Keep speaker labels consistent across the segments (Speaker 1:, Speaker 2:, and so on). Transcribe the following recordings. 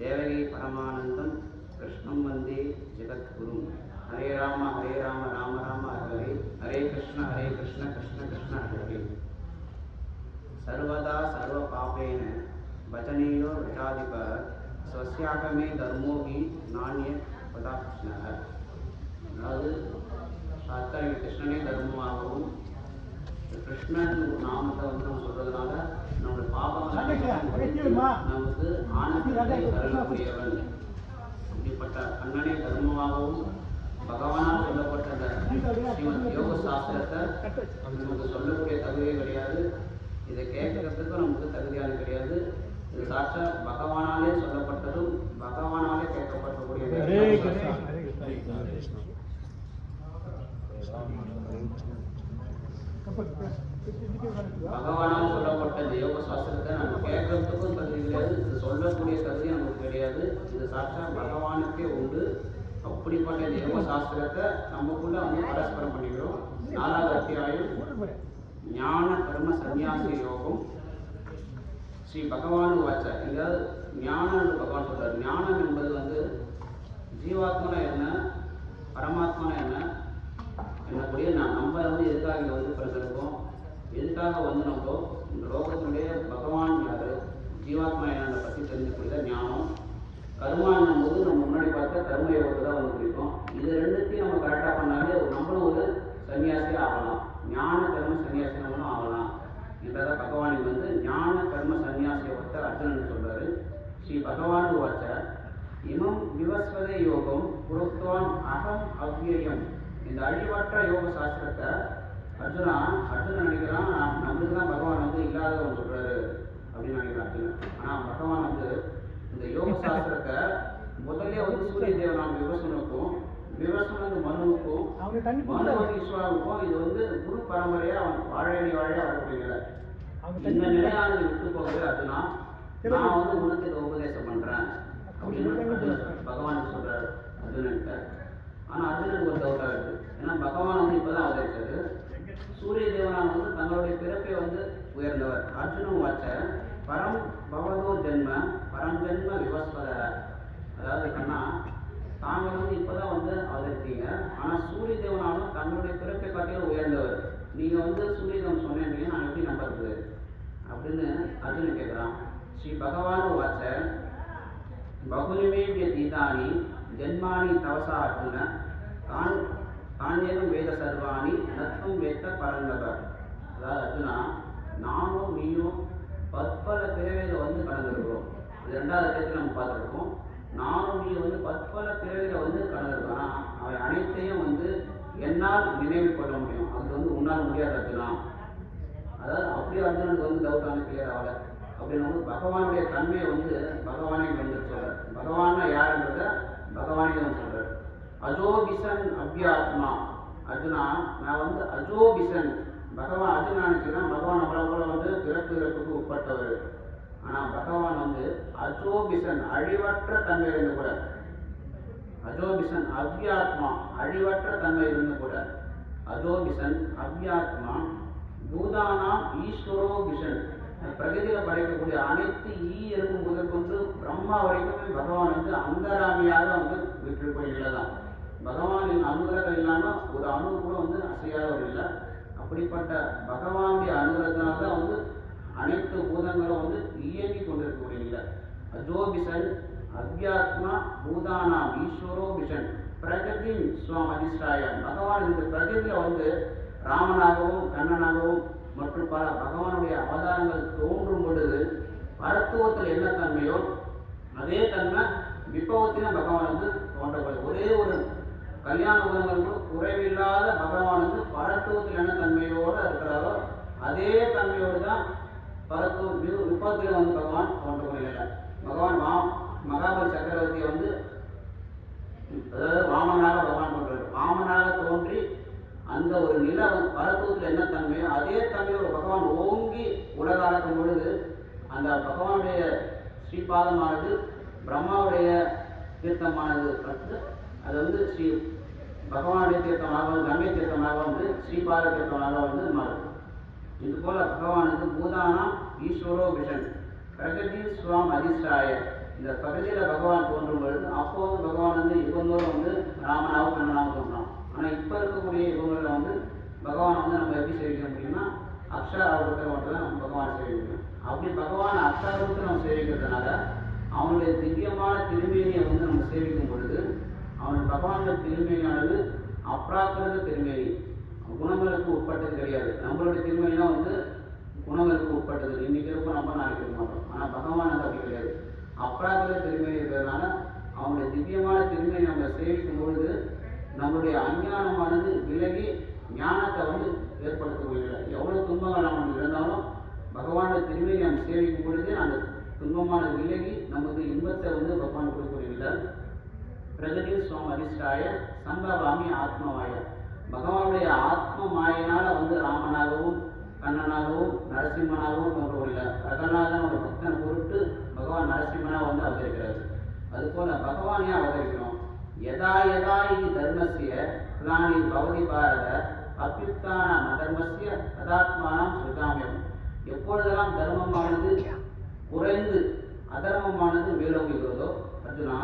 Speaker 1: தேவகி பரமானந்தம் கிருஷ்ணம் வந்தே ஜெகத்குரு. ஹரே ராம ராம ராம ஹரே ஹரே கிருஷ்ண கிருஷ்ண கிருஷ்ண ஹரே. சர்வதா சர்வ பாபேன வச்சனேயோ விசாதிப ஸ்வஸ்யாகமே தர்மோகி நானிய பதா கிருஷ்ண. அதாவது சாஸ்திர கிருஷ்ணனே தர்மமாகவும் கிருஷ்ணன் நாமத்தை வந்து நம்ம சொல்றதுனால நம்முடைய பாபம் நமக்கு ஆனந்தத்தை தரக்கூடியவன். இப்படிப்பட்ட அண்ணனே தர்மமாகவும் பகவானால் சொல்லப்பட்ட ஸ்ரீமத் யோக சாஸ்திரத்தை நமக்கு சொல்லக்கூடிய தகுதியே கிடையாது. இதை கேட்கறதுக்கும் நமக்கு தகுதியான கிடையாது. இது சாட்சா பகவானாலே சொல்லப்பட்டதும் பகவானாலே கேட்கப்படக்கூடிய பகவானால் சொல்லப்பட்ட இந்த யோக சாஸ்திரத்தை நம்ம கேட்கறதுக்கும் தகுதி கிடையாது. இது சொல்லக்கூடிய தகுதி நமக்கு கிடையாது. இது சாட்சா பகவானுக்கே உண்டு. அப்படிப்பட்ட இந்த யோக சாஸ்திரத்தை நமக்குள்ள வந்து பரஸ்பரம் பண்ணிக்கிறோம். 4வது அத்தியாயம் ஞான கர்ம சந்நியாசி யோகம். ஸ்ரீ பகவான் வாச்ச. எங்காவது ஞானம் பகவான் சொல்றாரு. ஞானம் என்பது வந்து ஜீவாத்மனா என்ன பரமாத்மனா என்ன என்னக்கூடிய நம்ம வந்து எதுக்காக இங்கே வந்து பிறந்திருக்கோம், எதுக்காக வந்து நம்ம இந்த லோகத்தினுடைய பகவான் யாரு ஜீவாத்மா என்னை பற்றி தெரிஞ்சுக்கூடிய ஞானம். கர்மான்னும் போது நம்ம முன்னாடி பார்த்த கர்ம யோகத்தை தான் வந்து பிடிக்கும். இது ரெண்டுத்தையும் நம்ம கரெக்டாக பண்ணாலே நம்மளும் ஒரு சன்னியாசியாக ஆகலாம். ஞான கர்ம சன்னியாசி நம்மளும் ஆகலாம் என்றதை பகவானுக்கு வந்து ஞான கர்ம சன்னியாசி யோகத்தை அர்ஜுனன் சொல்றாரு. ஸ்ரீ பகவான் வாச்ச இமம் விவஸ்வத யோகம் புரோக்தவான் அகம் அவ்வியம். இந்த அழிவற்ற யோக சாஸ்திரத்தை அர்ஜுனன் நினைக்கிறான் நம்மளுக்கு தான் பகவான் வந்து இல்லாதவன் சொல்றாரு அப்படின்னு நினைக்கிறான் அர்ஜுனன். ஆனால் பகவான் வந்து இந்த யோக சாஸ்திரத்தை முதல்ல வந்து சூரிய தேவனான விவசனுக்கும் விவசனது மனுவுக்கும் மனு வந்து ஈஸ்வராவுக்கும் இது வந்து குரு பரம்பரையா அவன் வாழையடி வாழையா வரக்கூடிய இந்த நிலையானது விட்டு போகுது. அர்ஜுனா நான் வந்து உனக்கு இதை உபதேசம் பண்றேன் அப்படின்னு பகவான் சொல்றாரு அர்ஜுனன்கிட்ட. ஆனா அர்ஜுனனுக்கு ஒரு டவுட்டா இருக்கு. ஏன்னா பகவான் வந்து இப்பதான் அவதரிச்சாரு. சூரிய தேவனான் வந்து தங்களுடைய பிறப்பை வந்து உயர்ந்தவர். அர்ஜுனன் வாச்ச பரம் பவதோ ஜென்ம பரம் ஜென்ம விவஸ்வத. அதாவது கண்ணா தாங்கள் வந்து இப்பதான் வந்து அவதரித்தீங்க. ஆனா சூரிய தேவனாலும் தங்களுடைய பிறப்பை காட்டிலும் உயர்ந்தவர். நீங்க வந்து சூரிய தேவன் சொன்னீங்க, நான் எப்படி நம்புறது அப்படின்னு அர்ஜுனன் கேட்கிறான். ஸ்ரீ பகவான் வாச்ச பகுனிமே தீதானி ஜென்மானி தவசா அர்ஜுன தானியகம் வேத சர்வாணி நத்துவம் வேத்த பரந்தவர். அதாவது அர்ஜுனா நானும் நீயும் பற்பல பிறவியில வந்து கடந்திருக்கிறோம். இது 2வது இடத்துல நம்ம பார்த்துருக்கோம். நானும் நீ வந்து பற்பல பிறவியில வந்து கடந்திருக்கோம். அவை அனைத்தையும் வந்து என்னால் நினைவு கொள்ள முடியும். அது வந்து உன்னால் முடியாது அர்ஜுனா. அதாவது அப்படியே அர்ஜுனனுக்கு வந்து டவுட்டான கிளியர் ஆகலை. அப்படின்னு வந்து பகவானுடைய தன்மையை வந்து பகவானே வந்து சொல்றார். பகவானா யாருன்றத பகவானே வந்து சொல்றாரு. அஜோபிசன் அபியாத்மா. அர்ஜுனா நான் வந்து அஜோபிசன் பகவான் அர்ஜுனா நினைச்சுன்னா பகவான் நம்மளை போல வந்து பிறப்புக்கு உட்பட்டவர். ஆனா பகவான் வந்து அஜோபிசன் அழிவற்ற தன்மை இருந்து கூட அஜோபிசன் அவ்யாத்மா அழிவற்ற தன்மை இருந்து கூட அஜோபிசன் அவ்யாத்மா பூதானா ஈஸ்வரோ பிஷன். பிரகதியில படைக்கக்கூடிய அனைத்து எறும்பு முதற்கொண்டு பிரம்மா வரைக்குமே பகவான் வந்து அந்தராமியாக வந்து விட்டுக்கூடிய நிலைதான். பகவானின் அனுகிரகம் இல்லாம ஒரு அணு கூட வந்து அசையாதவர் இல்லை. அப்படிப்பட்ட பகவானுடைய அனுகிரகத்தினால்தான் வந்து அனைத்து பூதங்களும் வந்து இயங்கி கொண்டிருக்கக்கூடிய நிலை. அஜோபிஷன் அவ்யாத்மா பூதானா ஈஸ்வரோ பிஷன் பிரகதி ஸ்வாம் அதிஷ்டாய. பகவான் இந்த பிரகதியில வந்து ராமனாகவும் கண்ணனாகவும் மற்றும் பல பகவானுடைய அவதாரங்கள் தோன்றும் பொழுது மருத்துவத்தில் என்ன தன்மையோ அதே தன்மை விபவத்திலும் பகவான் வந்து தோன்றப்படுது. ஒரே ஒரு கல்யாண குணங்களுக்கு குறைவில்லாத பகவான் வந்து பரத்துவத்தில் என்ன தன்மையோடு இருக்கிறாரோ அதே தன்மையோடு தான் விபத்தில் வந்து பகவான் தோன்றக்கூடிய பகவான் மகாபலி சக்கரவர்த்தியை வந்து அதாவது வாமனாக பகவான் தோன்றாரு. வாமனாக தோன்றி அந்த ஒரு நில பரத்துவத்தில் என்ன தன்மையோ அதே தன்மையோட பகவான் ஓங்கி உலக அளக்கும் பொழுது அந்த பகவானுடைய ஸ்ரீபாதமானது பிரம்மாவுடைய தீர்த்தமானது அது வந்து ஸ்ரீ பகவானுடைய தீர்த்தமாக கங்கை தீர்த்தமாக வந்து ஸ்ரீபாத தீர்த்தமாக வந்து மாறும். இது போல பகவானுக்கு பூதானா ஈஸ்வரோ விஷன் பிரகதி ஸ்வாம் அதிஷ்டாய. இந்த பகுதியில் பகவான் தோன்றும் பொழுது அப்போது பகவான் வந்து யுகந்தோறும் வந்து ராமனாவும் கண்ணனாவும் தோன்றான். ஆனால் இப்போ இருக்கக்கூடிய யுகங்களில் வந்து பகவான் வந்து நம்ம எப்படி சேவிக்க முடியும்னா அக்ஷராரூபத்தில் மட்டும் தான் நம்ம பகவான் சேவிக்க முடியும். அப்படி பகவான் அக்ஷராரூபத்தில் நம்ம சேவிக்கிறதுனால அவனுடைய திவ்யமான திருமேனியை வந்து நம்ம சேவிக்கும் பொழுது அவன் பகவானுடைய திருமேனியானது அப்ராக்கிருத திருமேனி, குணங்களுக்கு உட்பட்டது கிடையாது. நம்மளுடைய திருமேனிலாம் வந்து குணங்களுக்கு உட்பட்டது. இன்னைக்கு இருப்போம், நம்ம நாளைக்கு இருக்க மாட்டோம். ஆனால் பகவான் வந்து அப்படி கிடையாது. அப்ராக்கிருத திருமேனி இருக்கிறதுனால அவனுடைய திவ்யமான திருமேனி நம்ம சேவிக்கும் பொழுது நம்மளுடைய அஞ்ஞானமானது விலகி ஞானத்தை வந்து ஏற்படுத்தக்கூடியது. எவ்வளோ துன்பங்கள் நமக்கு இருந்தாலும் பகவானுடைய திருமேனி நம்ம சேவிக்கும் பொழுது அந்த துன்பமான விலகி நமக்கு இன்பத்தை வந்து பகவான் கொடுக்கக்கூடியதில்லை. பிரகதி ஸ்வாம் அதிஷ்டாய சம்பவாமி ஆத்மமாய. பகவானுடைய ஆத்ம மாயினால வந்து ராமனாகவும் கண்ணனாகவும் நரசிம்மனாகவும் தோன்றவில்லை. பிரகலாதனோட பக்தனை பொருட்டு பகவான் நரசிம்மனா வந்து அவதரிக்கிறார். அதுபோல பகவானே அவதரிக்கிறோம். யதா யதா இது தர்மசிய பிராணி பவதி பாரத அபியுக்தான அதர்மசிய ததாத்மானம் சுதாமியம். எப்பொழுதெல்லாம் தர்மமானது குறைந்து அதர்மமானது மேலோங்குகிறதோ அர்ஜுனா,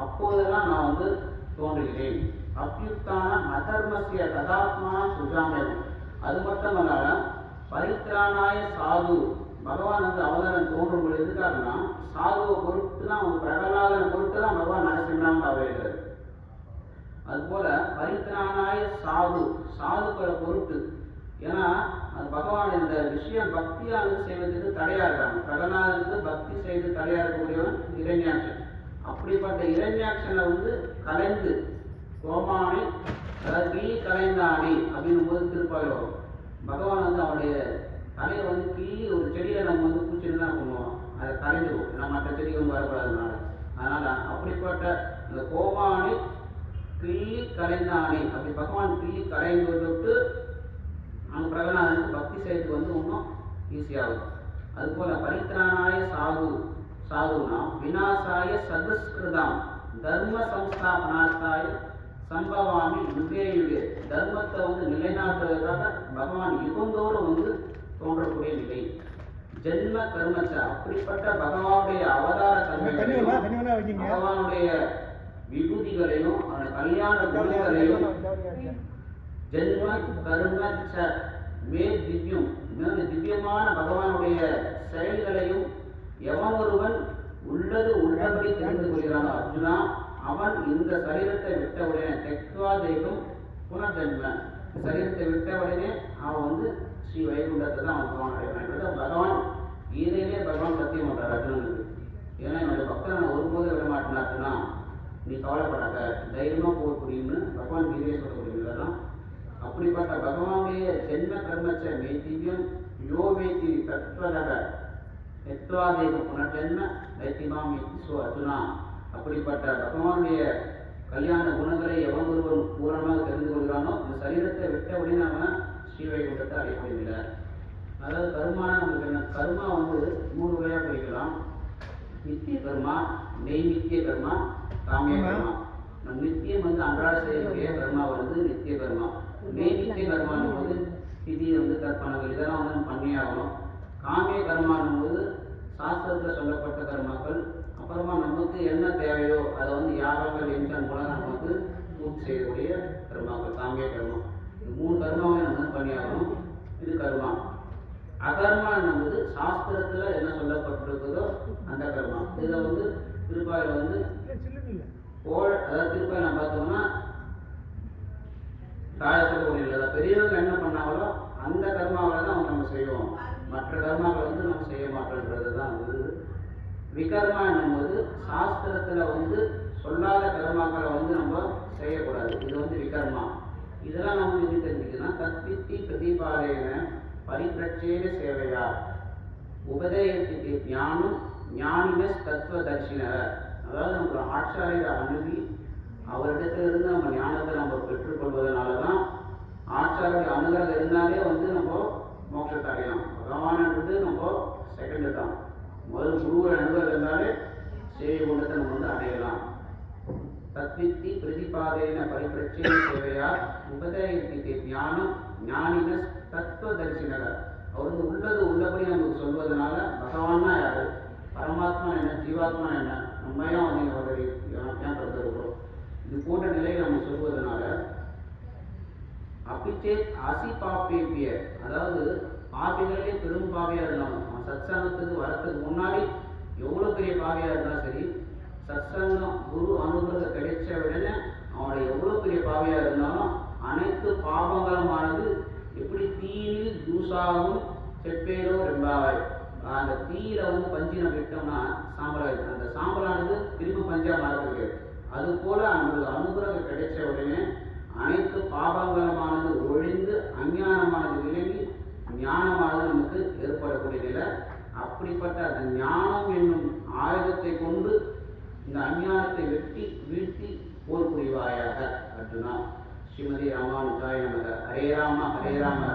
Speaker 1: அப்போதெல்லாம் நான் வந்து தோன்றுகிறேன். அபியுக்தான அதர்மசிய ததாத்மானம் சுஜாமியம். அது மட்டுமல்ல, பரித்ராணாய சாது. பகவான் வந்து அவதாரம் தோன்றும் பொழுது எதுக்காகனா சாதுவை பொருட்டு தான், அவங்க பிரகலாதனை பொருட்டு தான் பகவான் நரசிம்மனாக அவதரிக்கிறார். அதுபோல பரித்ராணாய சாது, சாதுக்களை பொருட்டு. ஏன்னா அது பகவான் இந்த விஷயம் பக்தியானது செய்வதற்கு தடையா இருக்காங்க. பிரகலாதனுக்கு பக்தி செய்து தடையா இருக்கக்கூடியவன் இரண்யாட்சன். அப்படிப்பட்ட இரண்யாட்சனை வந்து கலைந்து கோமானை, அதாவது கிளி கலைந்தானே அப்படின்னும் போது திருப்பாய் வரும். பகவான் வந்து அவனுடைய தலையை வந்து கிளி ஒரு செடியை நம்ம வந்து பூச்சின்னு தான் பண்ணுவோம், அதை கலைஞ்சிடும். நம்ம மற்ற செடிகள் வந்து வரக்கூடாதுனால. அதனால அப்படிப்பட்ட இந்த கோமானை கிளி கலைந்தானே, அப்படி பகவான் கிளி கலைந்து விட்டு அவங்க பிரகலாதனுக்கு பக்தி செய்யறதுக்கு வந்து இன்னும் ஈஸியாகும். அதுபோல பரித்ராணாய சாது, சாதுனா விநாசாய சதுஸ்கிருதாம் தர்ம சம்ஸ்தாபனார்த்தாய சம்பவாமி யுகே யுகே. தர்மத்தை வந்து நிலைநாட்டுவதற்காக பகவான் யுகந்தோறும் வந்து தோன்றக்கூடிய நிலை. ஜென்ம கர்மச்ச. அப்படிப்பட்ட பகவானுடைய அவதார தன்மைகளையும் பகவானுடைய விபூதிகளையும் அவனுடைய கல்யாண குணங்களையும் ஜென்ம கர்மச்ச மே திவ்யம், திவ்யமான பகவானுடைய செயல்களையும் எவன் ஒருவன் உள்ளது உள்ளபடி தெரிந்து கொள்கிறான் அர்ஜுனா, அவன் இந்த சரீரத்தை விட்டவுடனே தெக்வா தெய்வம் புனர்ஜென்ம, சரீரத்தை விட்டவுடனே அவன் வந்து ஸ்ரீ வைகுண்டத்தை தான் அவன் பகவான் அடைவான். பகவான் கீதையிலே பகவான் சத்தியம் பண்றார் அர்ஜுனனுக்கு. ஏன்னா என்னுடைய பக்தனை நான் ஒருபோதும் விட மாட்டேன் அர்ஜுனா, நீ கவலைப்படாத, தைரியமா போக முடியும்னு பகவான் கீதையை சொல்லக்கூடியதுதான். அப்படிப்பட்ட பகவானுடைய ஜென்ம கர்மச்ச மே திவ்யம் யோ வேதி தத்வதக எத்வாதேவ புனர்ஜென்ம தைத்தியமாம் சோ அர்ஜுனா. அப்படிப்பட்ட பகவானுடைய கல்யாண குணங்களை எவன் ஒருவன் பூரணமாக தெரிந்து கொள்கிறானோ இந்த சரீரத்தை விட்ட உடனே அவன் ஸ்ரீவைகுண்டத்தை அடையக்கூடியதில்லை. அதாவது கர்மான நமக்கு என்ன, கர்மா வந்து 3 வகையாக பிரிக்கலாம். நித்திய கர்மா, நெய்நித்திய கர்மா, காமிய கர்மா. நம் நித்தியம் வந்து அன்றாட செய்யக்கூடிய கர்மா வந்து நித்திய கர்மா. நெய்நித்திய கர்மானும் போது திதி வந்து தர்ப்பணங்கள் இதெல்லாம் வந்து பண்ணியே ஆகணும். காமிய கர்மானும் போது சாஸ்திரத்தில் சொல்லப்பட்ட கர்மாக்கள், அப்புறமா நமக்கு என்ன தேவையோ அதை வந்து யாகங்கள் என்கிற மூலம் நம்ம வந்து பூர்த்தி செய்யக்கூடிய கர்மாக்கள் காமிய கர்மம். இது 3 கர்மாவை நம்ம வந்து பண்ணியாகணும். இது கர்மா. அகர்மா என்பது சாஸ்திரத்தில் என்ன சொல்லப்பட்டிருக்குதோ அந்த கர்மா. இதில் வந்து திருப்பாயில் வந்து அதாவது திருப்பாயில் நம்ம பார்த்தோம்னா தாழ சொல்லக்கூடிய பெரியவங்க என்ன பண்ணாங்களோ அந்த கர்மாவை தான் அவங்க நம்ம செய்வோம். மற்ற கர்மாக்களை வந்து நம்ம செய்ய மாட்டோன்றது தான் வந்து விகர்மா என்னும்போது சாஸ்திரத்துல வந்து சொல்லாத கர்மாக்களை வந்து நம்ம செய்யக்கூடாது. இது வந்து விகர்மா. இதெல்லாம் நம்ம எப்படி தெரிஞ்சுக்கணும், தத்வித்தி பிரதிபாதேன பரிபிரட்சேன சேவையா உபதேயத்திற்கு ஞானம் ஞானினஸ் தத்துவதர்ஷினர். அதாவது நம்ம ஆச்சாரியரை அணுகி அவரிடத்திலிருந்து நம்ம ஞானத்தை நம்ம பெற்றுக்கொள்வதனால தான் ஆச்சாரிய அணுகிறது இருந்தாலே வந்து நம்ம மோட்சத்தை அடையலாம். பகவான்ன்றது நம்ம செகண்டு தான். முதல் குருவை அணுகிறது இருந்தாலே சேவை குண்டத்தை நம்ம வந்து அடையலாம். தத்வித்தி பிரதிபாதேன பரிபிரட்சேன சேவையா உபதேயத்திற்கு ஞானம் ஞானினஸ் தத்துவதர்ஷினர். அவர் வந்து உள்ளது உள்ளபடி நமக்கு சொல்வதனால பகவான்னா யாரு, என்ன, ஜீவாத்மா என்ன, நம்ம ஏன் வந்து ஏன் கருத்துருக்கிறோம், இது போன்ற நிலையை நம்ம சொல்வதனால அப்பிச்சே அசி பாப்பேப்பிய, அதாவது பாவிகளிலே பெரும் பாவியாக இருந்தாலும் அவன் சத்சங்கத்துக்கு வரத்துக்கு முன்னாடி எவ்வளோ பெரிய பாவியாக இருந்தாலும் சரி, சத்சங்கம் குரு அனுகிரகம் கிடைச்ச உடனே அவனுடைய எவ்வளோ பெரிய பாவியாக இருந்தாலும் அனைத்து பாவங்களுமானது எப்படி தீயில் தூசாகவும் செப்பேரோ ரெம்பாவாய், அந்த தீயில வந்து பஞ்சு நம்ம விட்டோம்னா சாம்பலாயிடும், அந்த சாம்பலானது திரும்ப பஞ்சா மாறதுக்கு. அது போல நம்மளுக்கு அனுகிரகம் கிடைச்ச உடனே அனைத்து பாவங்களுமானது ஒழிந்து அஞ்ஞானமானது விலகி ஞானமானது நமக்கு ஏற்படக்கூடிய நிலை. அப்படிப்பட்ட அந்த ஞானம் என்னும் ஆயுதத்தை கொண்டு இந்த அஞ்ஞானத்தை வெட்டி வீழ்த்தி போர் புரிவாயாக அர்ஜுனா. ஸ்ரீமதி ராமானுஜாய நமக. ஹரே ராம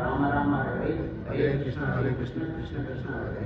Speaker 1: ராம ராம ஹரே ஹரே கிருஷ்ண கிருஷ்ண கிருஷ்ண ஹரே.